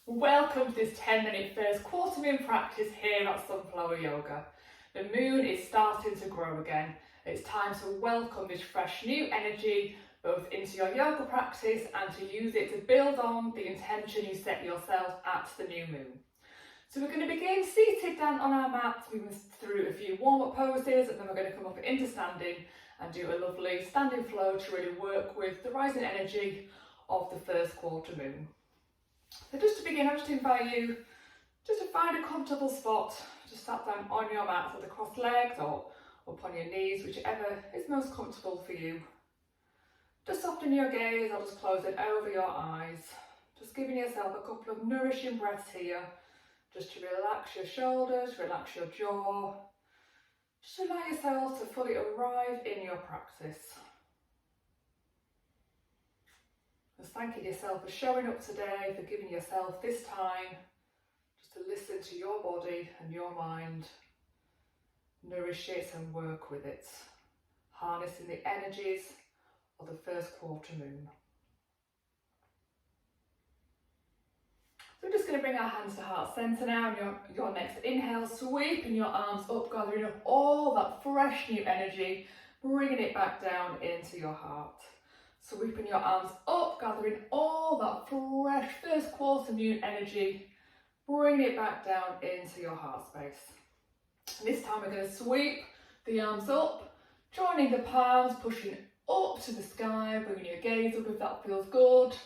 Welcome to this 10-minute first quarter moon practice here at Sunflower Yoga. The moon is starting to grow again. It's time to welcome this fresh new energy both into your yoga practice and to use it to build on the intention you set yourself at the new moon. So we're going to begin seated down on our mat, moving through a few warm-up poses, and then we're going to come up into standing and do a lovely standing flow to really work with the rising energy of the first quarter moon. So just to begin, I just invite you just to find a comfortable spot, just sat down on your mat with the crossed legs or up on your knees, whichever is most comfortable for you. Just soften your gaze, I'll just close it over your eyes, just giving yourself a couple of nourishing breaths here, just to relax your shoulders, relax your jaw, just allow yourself to fully arrive in your practice. Just thanking yourself for showing up today, for giving yourself this time just to listen to your body and your mind, nourish it and work with it, harnessing the energies of the first quarter moon. So we're just going to bring our hands to heart centre now, and your next inhale, sweeping your arms up, gathering up all that fresh new energy, bringing it back down into your heart. Sweeping your arms up, gathering all that fresh first quarter moon energy, bringing it back down into your heart space. And this time we're going to sweep the arms up, joining the palms, pushing up to the sky, bringing your gaze up if that feels good.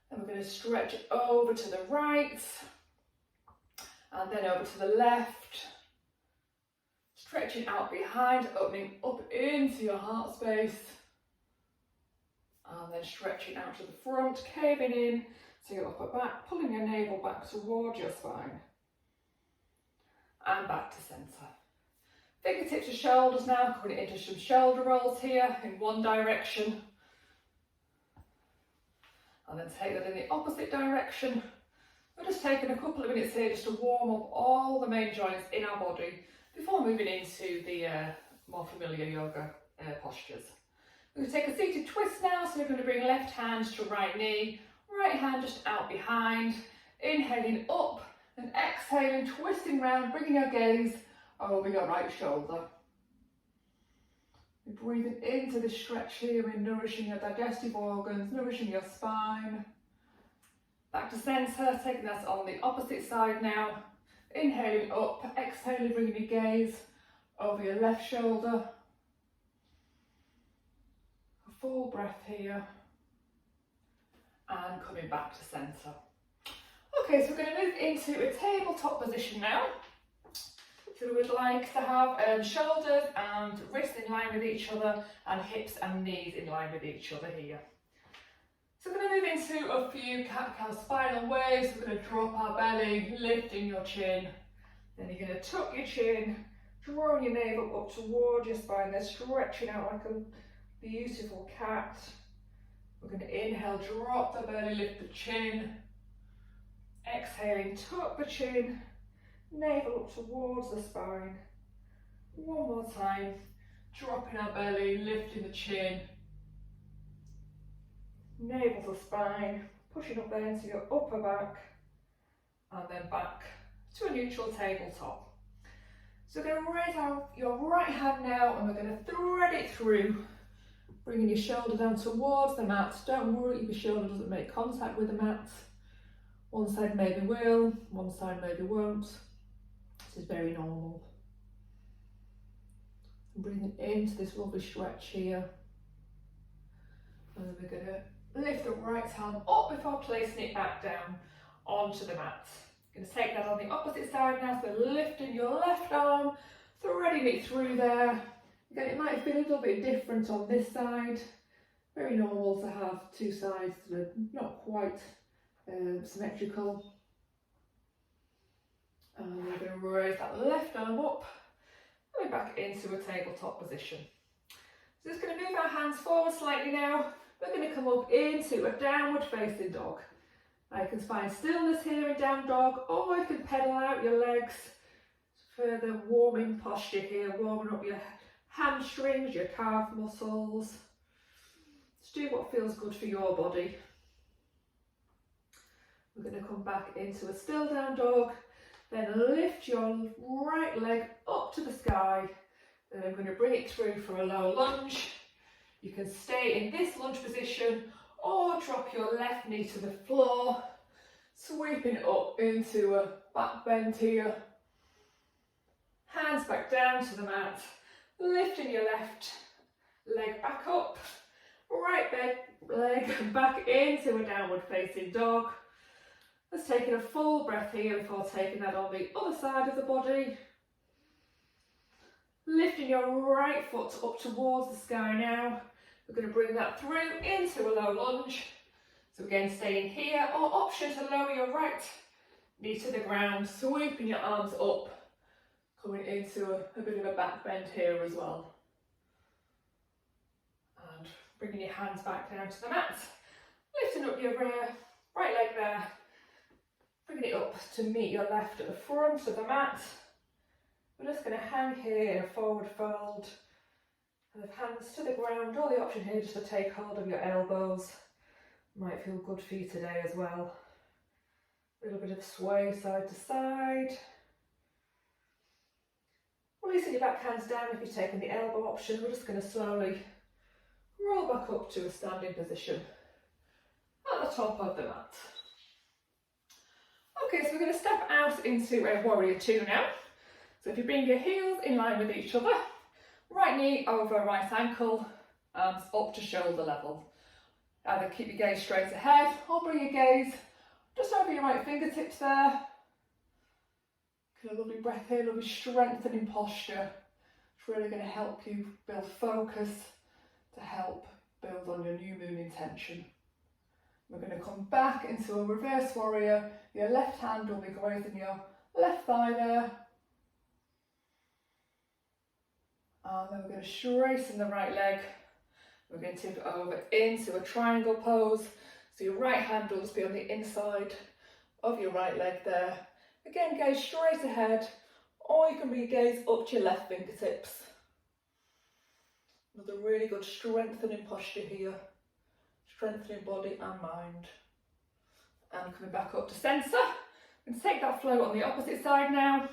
Then we're going to stretch over to the right, and then over to the left. Stretching out behind, opening up into your heart space. And then stretching out to the front, caving in to your upper back, pulling your navel back towards your spine. And back to centre. Fingertips to shoulders now, coming into some shoulder rolls here in one direction. And then take that in the opposite direction. We're just taking a couple of minutes here just to warm up all the main joints in our body before moving into the more familiar yoga postures. We're going to take a seated twist now, so we're going to bring left hand to right knee, right hand just out behind, inhaling up and exhaling, twisting round, bringing your gaze over your right shoulder. We're breathing into this stretch here, we're nourishing your digestive organs, nourishing your spine. Back to centre, taking that on the opposite side now, inhaling up, exhaling, bringing your gaze over your left shoulder. Full breath here, and coming back to centre. Okay, so we're going to move into a tabletop position now. So we would like to have shoulders and wrists in line with each other, and hips and knees in line with each other here. So we're going to move into a few cat-cow spinal waves. We're going to drop our belly, lifting your chin. Then you're going to tuck your chin, drawing your navel up towards your spine, then stretching out like a beautiful cat. We're going to inhale, drop the belly, lift the chin. Exhaling, tuck the chin, navel up towards the spine. One more time, dropping our belly, lifting the chin. Navel to spine, pushing up there into your upper back, and then back to a neutral tabletop. So we're going to raise your right hand now, and we're going to thread it through, bringing your shoulder down towards the mat. Don't worry if your shoulder doesn't make contact with the mat. One side maybe will, one side maybe won't. This is very normal. Breathing into this lovely stretch here. And then we're going to lift the right arm up before placing it back down onto the mat. Going to take that on the opposite side now, so lifting your left arm, threading it through there. Again, it might feel a little bit different on this side. Very normal to have two sides that are not quite symmetrical. And we're going to raise that left arm up, and back into a tabletop position. So just going to move our hands forward slightly now. We're going to come up into a downward facing dog. Now you can find stillness here in down dog, or you can pedal out your legs. Further warming posture here, warming up your hamstrings, your calf muscles. Just do what feels good for your body. We're We're going to come back into a still down dog, then lift your right leg up to the sky. Then I'm going to bring it through for a low lunge. You can stay in this lunge position or drop your left knee to the floor, sweeping up into a back bend here. Hands back down to the mat, lifting your left leg back up, right leg back into a downward facing dog. Let's take a full breath here before taking that on the other side of the body. Lifting your right foot up towards the sky now. We're going to bring that through into a low lunge. So again, staying here, or option to lower your right knee to the ground, sweeping your arms up, coming into a bit of a back bend here as well. And bringing your hands back down to the mat, lifting up your right leg there, bringing it up to meet your left at the front of the mat. We're just going to hang here in a forward fold, and the hands to the ground, or the option here just to take hold of your elbows. Might feel good for you today as well. A little bit of sway side to side. Releasing your back hands down if you're taking the elbow option. We're just going to slowly roll back up to a standing position at the top of the mat. Okay, so we're going to step out into a warrior two now. So if you bring your heels in line with each other, right knee over right ankle, arms up to shoulder level. Either keep your gaze straight ahead or bring your gaze just over your right fingertips there. Get a lovely breath here, lovely strengthening posture. It's really going to help you build focus, to help build on your new moon intention. We're going to come back into a reverse warrior. Your left hand will be grazing your left thigh there. And then we're going to straighten the right leg. We're going to tip it over into a triangle pose. So your right hand will just be on the inside of your right leg there. Again, gaze straight ahead, or you can bring your gaze up to your left fingertips. Another really good strengthening posture here. Strengthening body and mind. And coming back up to centre. And take that flow on the opposite side now.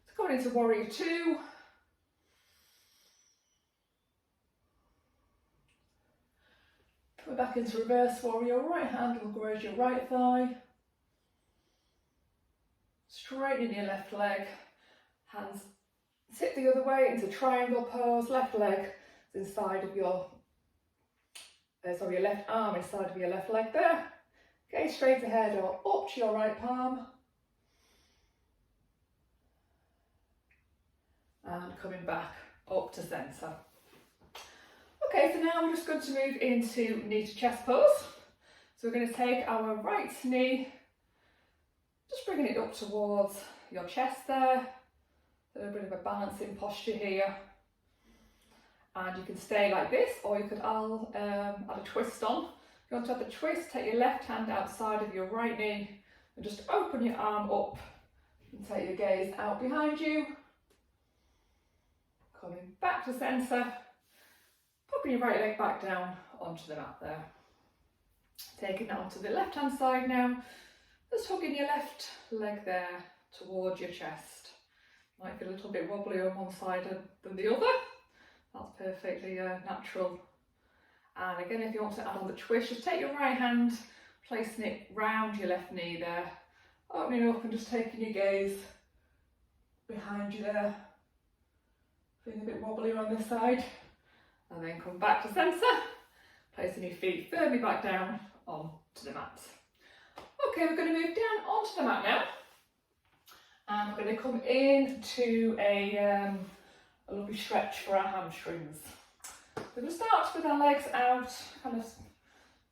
So going into warrior two. Coming back into reverse warrior, right hand will graze your right thigh. Straightening your left leg. Hands tip the other way into triangle pose. Left leg is inside of your, your left arm inside of your left leg there. Gaze straight ahead or up to your right palm. And coming back up to centre. Okay, so now we're just going to move into knee to chest pose. So we're going to take our right knee, just bringing it up towards your chest there. A little bit of a balancing posture here. And you can stay like this, or you could add a twist on. If you want to have the twist, take your left hand outside of your right knee and just open your arm up and take your gaze out behind you. Coming back to centre. Popping your right leg back down onto the mat there. Taking that onto the left hand side now. Just hugging your left leg there towards your chest. Might feel a little bit wobbly on one side than the other. That's perfectly natural. And again, if you want to add on the twist, just take your right hand, placing it round your left knee there. Opening up and just taking your gaze behind you there. Feeling a bit wobbly on this side. And then come back to centre, placing your feet firmly back down onto the mat. Okay, we're going to move down onto the mat now. And we're going to come into a lovely stretch for our hamstrings. We're going to start with our legs out, kind of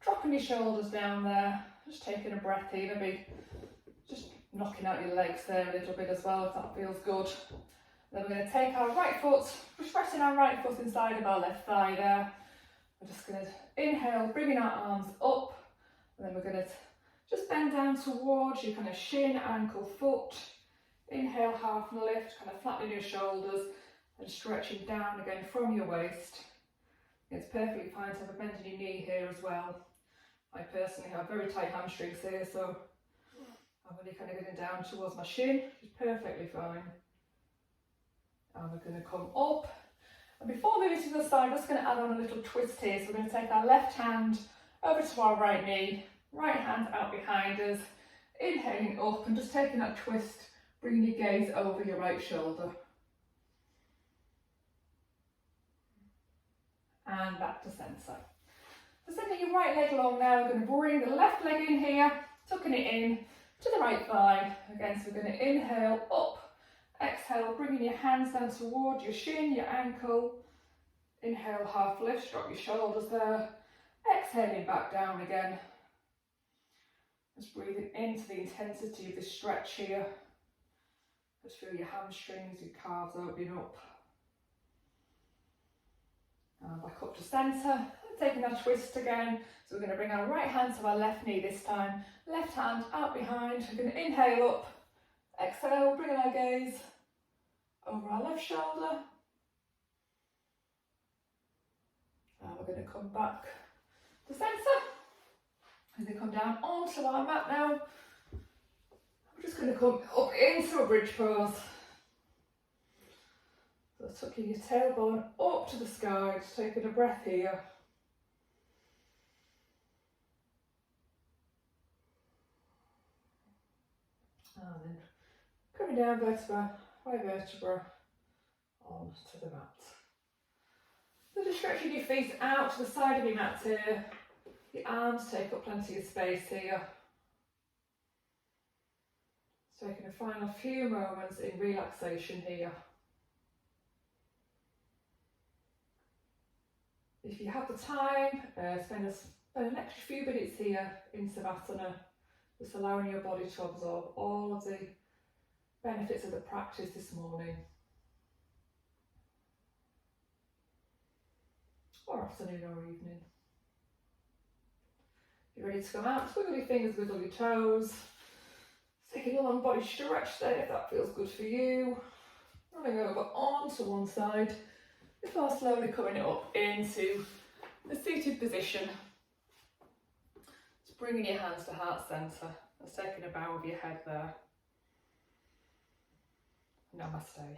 dropping your shoulders down there, just taking a breath here, maybe just knocking out your legs there a little bit as well if that feels good. Then we're going to take our right foot, just pressing our right foot inside of our left thigh there. We're just going to inhale, bringing our arms up, and then we're going to just bend down towards your kind of shin, ankle, foot. Inhale, half lift, kind of flattening your shoulders and stretching down again from your waist. It's perfectly fine to have a bend in your knee here as well. I personally have very tight hamstrings here, so I'm really kind of getting down towards my shin, which is perfectly fine. And we're going to come up. And before moving to the side, I'm just going to add on a little twist here. So we're going to take our left hand over to our right knee, right hand out behind us, inhaling up and just taking that twist, bringing your gaze over your right shoulder. And back to centre. So sending your right leg long now, we're going to bring the left leg in here, tucking it in to the right thigh. Again, so we're going to inhale up, exhale, bringing your hands down towards your shin, your ankle. Inhale, half lift, drop your shoulders there. Exhaling back down again. Just breathing into the intensity of this stretch here. Just feel your hamstrings, your calves opening up. And back up to centre. Taking that twist again. So we're going to bring our right hand to our left knee this time. Left hand out behind. We're going to inhale up. Exhale, bringing our gaze over our left shoulder. And we're going to come back to centre. And then come down onto our mat now. We're just going to come up into a bridge pose. So tucking your tailbone up to the sky, just taking a breath here. And then coming down vertebra by vertebra onto the mat. So just stretching your feet out to the side of your mat here. Your arms take up plenty of space here. Just taking a final few moments in relaxation here. If you have the time, spend an extra few minutes here in Savasana, just allowing your body to absorb all of the benefits of the practice this morning. Or afternoon or evening. You're ready to come out, wiggle your fingers, wiggle your toes. Taking a long body stretch there if that feels good for you. Rolling over onto one side before slowly coming up into the seated position. Just bringing your hands to heart centre. Just taking a bow of your head there. Namaste.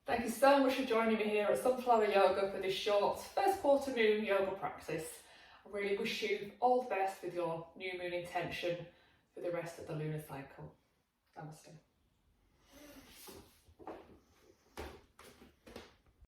Thank you so much for joining me here at Sunflower Yoga for this short first quarter moon yoga practice. I really wish you all the best with your new moon intention for the rest of the lunar cycle. Namaste.